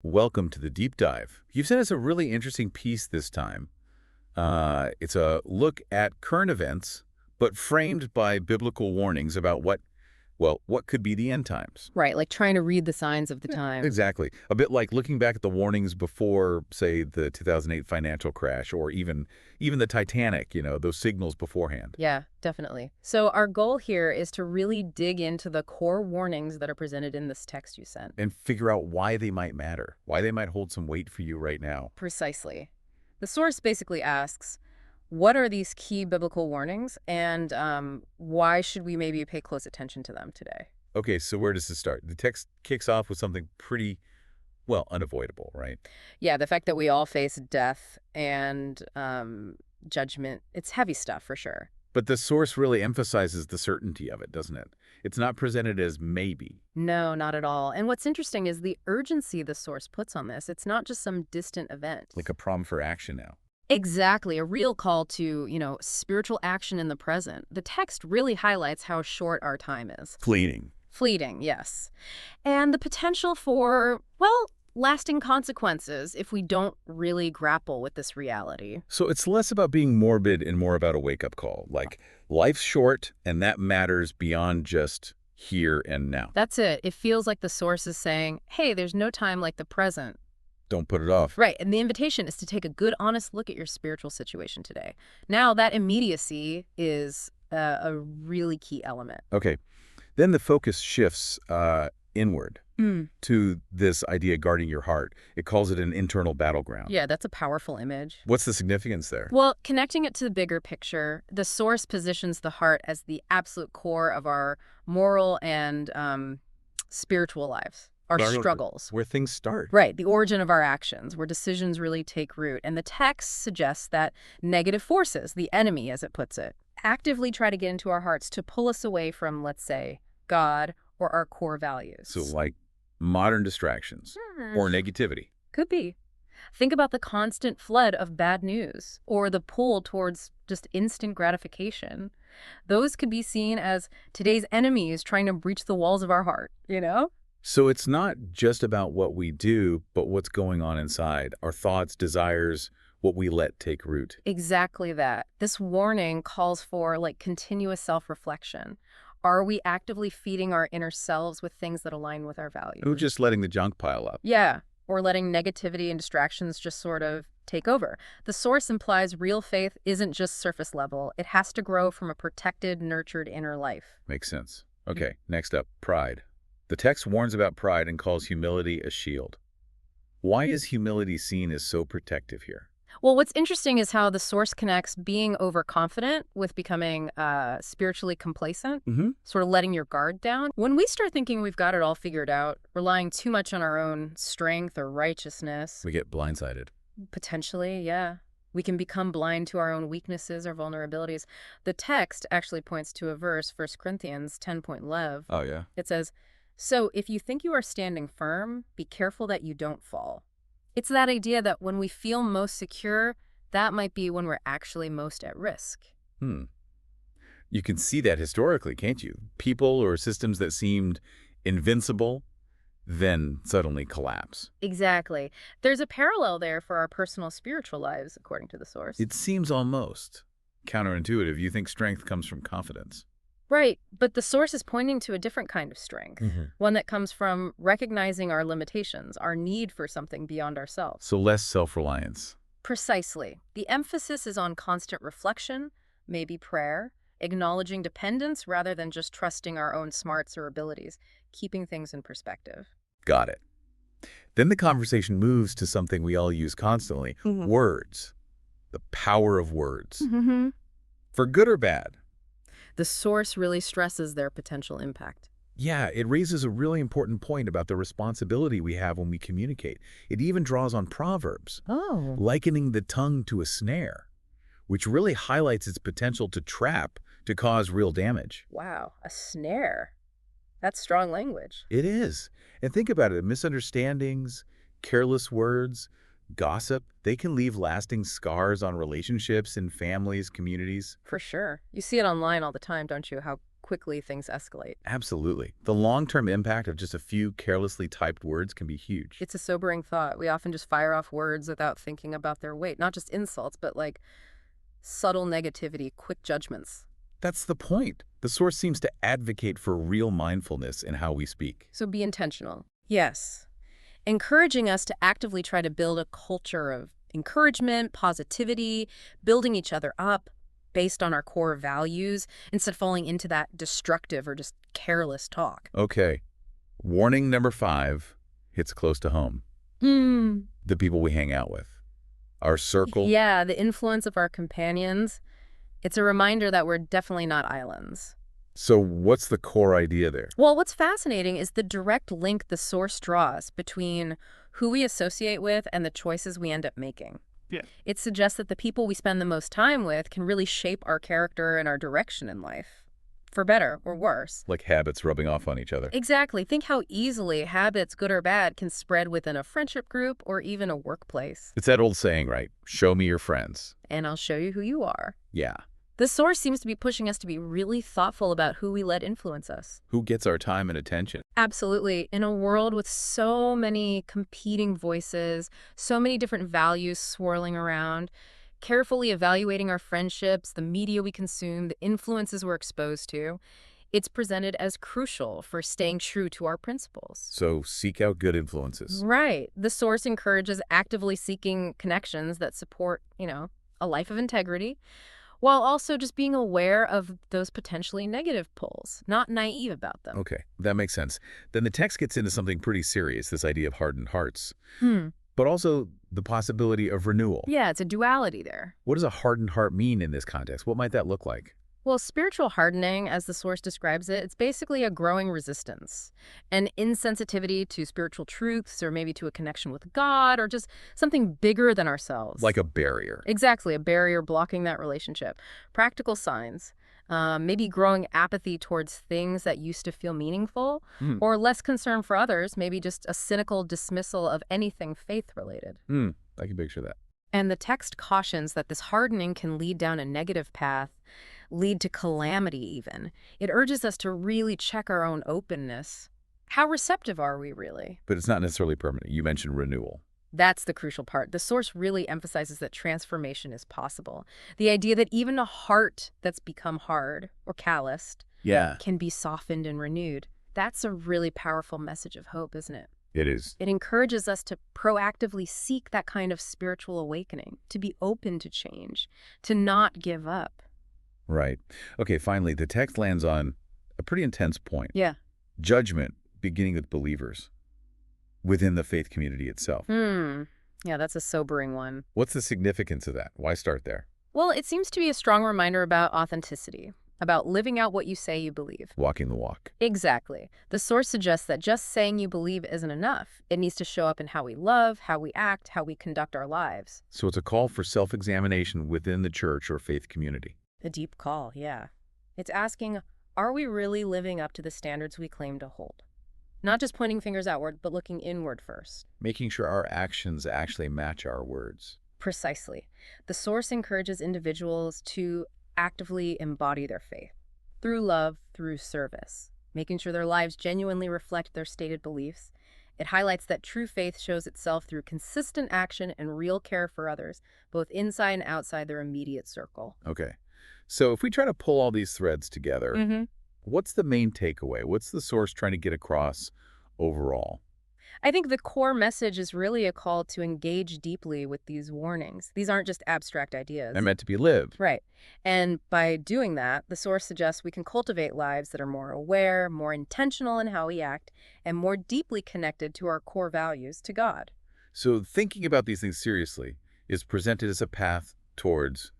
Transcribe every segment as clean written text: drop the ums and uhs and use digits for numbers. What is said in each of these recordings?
Welcome to the deep dive. You've sent us a really interesting piece this time. It's a look at current events, but framed by biblical warnings about what could be the end times. Right, like trying to read the signs of the Yeah, time. exactly. A bit like looking back at the warnings before, say, the 2008 financial crash, or even the Titanic, those signals beforehand. Yeah, definitely. So our goal here is to really dig into the core warnings that are presented in this text you sent. And figure out why they might matter, why they might hold some weight for you right now. Precisely. The source basically asks, what are these key biblical warnings, and why should we maybe pay close attention to them today? Okay, so where does this start? The text kicks off with something pretty, well, unavoidable, right? Yeah, the fact that we all face death and judgment, it's heavy stuff for sure. But the source really emphasizes the certainty of it, doesn't it? It's not presented as maybe. No, not at all. And what's interesting is the urgency the source puts on this. It's not just some distant event. Like a prompt for action now. Exactly, a real call to, spiritual action in the present. The text really highlights how short our time is. Fleeting. Fleeting, yes. And the potential for, well, lasting consequences if we don't really grapple with this reality. So it's less about being morbid and more about a wake-up call. Like, life's short, and that matters beyond just here and now. That's it. It feels like the source is saying, hey, there's no time like the present. Don't put it off. Right, and the invitation is to take a good, honest look at your spiritual situation today. Now, that immediacy is a really key element. Okay. Then the focus shifts inward to this idea guarding your heart. It calls it an internal battleground. Yeah, that's a powerful image. What's the significance there? Well, connecting it to the bigger picture, the source positions the heart as the absolute core of our moral and spiritual lives, our struggles. Where things start. Right, the origin of our actions, where decisions really take root. And the text suggests that negative forces, the enemy, as it puts it, actively try to get into our hearts to pull us away from, let's say, God or our core values. So like modern distractions or negativity. Could be. Think about the constant flood of bad news or the pull towards just instant gratification. Those could be seen as today's enemies trying to breach the walls of our heart, So it's not just about what we do, but what's going on inside, our thoughts, desires, what we let take root. Exactly that. This warning calls for continuous self-reflection. Are we actively feeding our inner selves with things that align with our values? Or just letting the junk pile up. Yeah, or letting negativity and distractions just sort of take over. The source implies real faith isn't just surface level. It has to grow from a protected, nurtured inner life. Makes sense. Okay, next up, pride. The text warns about pride and calls humility a shield. Why is humility seen as so protective here? Well, what's interesting is how the source connects being overconfident with becoming spiritually complacent, sort of letting your guard down. When we start thinking we've got it all figured out, relying too much on our own strength or righteousness, We get blindsided. potentially, yeah, we can become blind to our own weaknesses or vulnerabilities. The text actually points to a verse, 1 Corinthians 10.11. Oh, yeah? It says, "So if you think you are standing firm, be careful that you don't fall." It's that idea that when we feel most secure, that might be when we're actually most at risk. You can see that historically, can't you? People or systems that seemed invincible then suddenly collapse. Exactly. There's a parallel there for our personal spiritual lives, according to the source. It seems almost counterintuitive. You think strength comes from confidence. Right, but the source is pointing to a different kind of strength, one that comes from recognizing our limitations, our need for something beyond ourselves. So less self-reliance. Precisely. The emphasis is on constant reflection, maybe prayer, acknowledging dependence rather than just trusting our own smarts or abilities, keeping things in perspective. Got it. Then the conversation moves to something we all use constantly, words. The power of words. For good or bad. The source really stresses their potential impact. Yeah, it raises a really important point about the responsibility we have when we communicate. It even draws on Proverbs, likening the tongue to a snare, which really highlights its potential to trap, to cause real damage. Wow, a snare. That's strong language. It is. And think about it, misunderstandings, careless words, gossip, they can leave lasting scars on relationships in families, communities. For sure. You see it online all the time, don't you? How quickly things escalate. Absolutely. The long-term impact of just a few carelessly typed words can be huge. It's a sobering thought. We often just fire off words without thinking about their weight. Not just insults, but like subtle negativity, quick judgments. That's the point. The source seems to advocate for real mindfulness in how we speak. So be intentional. Yes. Encouraging us to actively try to build a culture of encouragement, positivity, building each other up based on our core values instead of falling into that destructive or just careless talk. Okay. Warning number 5 hits close to home. The people we hang out with. Our circle. Yeah, the influence of our companions. It's a reminder that we're definitely not islands. So what's the core idea there? Well, what's fascinating is the direct link the source draws between who we associate with and the choices we end up making. Yeah. It suggests that the people we spend the most time with can really shape our character and our direction in life, for better or worse. Like habits rubbing off on each other. Exactly. Think how easily habits, good or bad, can spread within a friendship group or even a workplace. It's that old saying, right? Show me your friends. And I'll show you who you are. Yeah. The source seems to be pushing us to be really thoughtful about who we let influence us. Who gets our time and attention? Absolutely. In a world with so many competing voices, so many different values swirling around, carefully evaluating our friendships, the media we consume, the influences we're exposed to, it's presented as crucial for staying true to our principles. So seek out good influences. Right. The source encourages actively seeking connections that support, a life of integrity, while also just being aware of those potentially negative pulls, not naive about them. Okay, that makes sense. Then the text gets into something pretty serious, this idea of hardened hearts, Hmm. but also the possibility of renewal. Yeah, it's a duality there. What does a hardened heart mean in this context? What might that look like? Well, spiritual hardening, as the source describes it, it's basically a growing resistance, an insensitivity to spiritual truths or maybe to a connection with God or just something bigger than ourselves. Like a barrier. Exactly, a barrier blocking that relationship. Practical signs, maybe growing apathy towards things that used to feel meaningful, or less concern for others, maybe just a cynical dismissal of anything faith-related. I can picture that. And the text cautions that this hardening can lead down a negative path, lead to calamity even. It urges us to really check our own openness. How receptive are we really? But it's not necessarily permanent. You mentioned renewal. That's the crucial part. The source really emphasizes that transformation is possible. The idea that even a heart that's become hard or calloused can be softened and renewed. That's a really powerful message of hope, isn't it? It is. It encourages us to proactively seek that kind of spiritual awakening, to be open to change, to not give up. Right. Okay, finally, the text lands on a pretty intense point. Yeah. Judgment, beginning with believers within the faith community itself. Yeah, that's a sobering one. What's the significance of that? Why start there? Well, it seems to be a strong reminder about authenticity, about living out what you say you believe. Walking the walk. Exactly. The source suggests that just saying you believe isn't enough. It needs to show up in how we love, how we act, how we conduct our lives. So it's a call for self-examination within the church or faith community. A deep call, yeah. It's asking, are we really living up to the standards we claim to hold? Not just pointing fingers outward, but looking inward first. Making sure our actions actually match our words. Precisely. The source encourages individuals to actively embody their faith through love, through service, making sure their lives genuinely reflect their stated beliefs. It highlights that true faith shows itself through consistent action and real care for others, both inside and outside their immediate circle. Okay. So if we try to pull all these threads together, what's the main takeaway? What's the source trying to get across overall? I think the core message is really a call to engage deeply with these warnings. These aren't just abstract ideas. They're meant to be lived. Right. And by doing that, the source suggests we can cultivate lives that are more aware, more intentional in how we act, and more deeply connected to our core values, to God. So thinking about these things seriously is presented as a path towards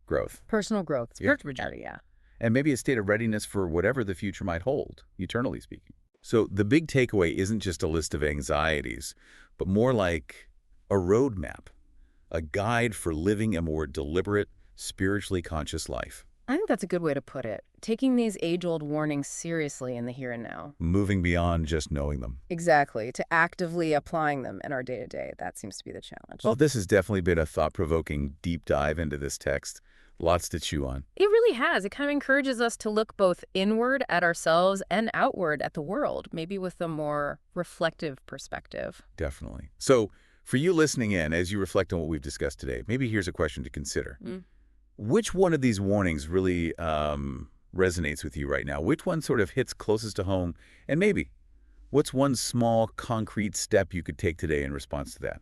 growth. Personal growth, spiritual maturity, yeah. And maybe a state of readiness for whatever the future might hold, eternally speaking. So the big takeaway isn't just a list of anxieties, but more like a roadmap, a guide for living a more deliberate, spiritually conscious life. I think that's a good way to put it. Taking these age-old warnings seriously in the here and now. Moving beyond just knowing them. Exactly. To actively applying them in our day-to-day. That seems to be the challenge. Well, this has definitely been a thought-provoking deep dive into this text. Lots to chew on. It really really has. It kind of encourages us to look both inward at ourselves and outward at the world, maybe with a more reflective perspective. Definitely. So for you listening in, as you reflect on what we've discussed today, maybe here's a question to consider. Which one of these warnings really resonates with you right now? Which one sort of hits closest to home? And maybe, what's one small, concrete step you could take today in response to that?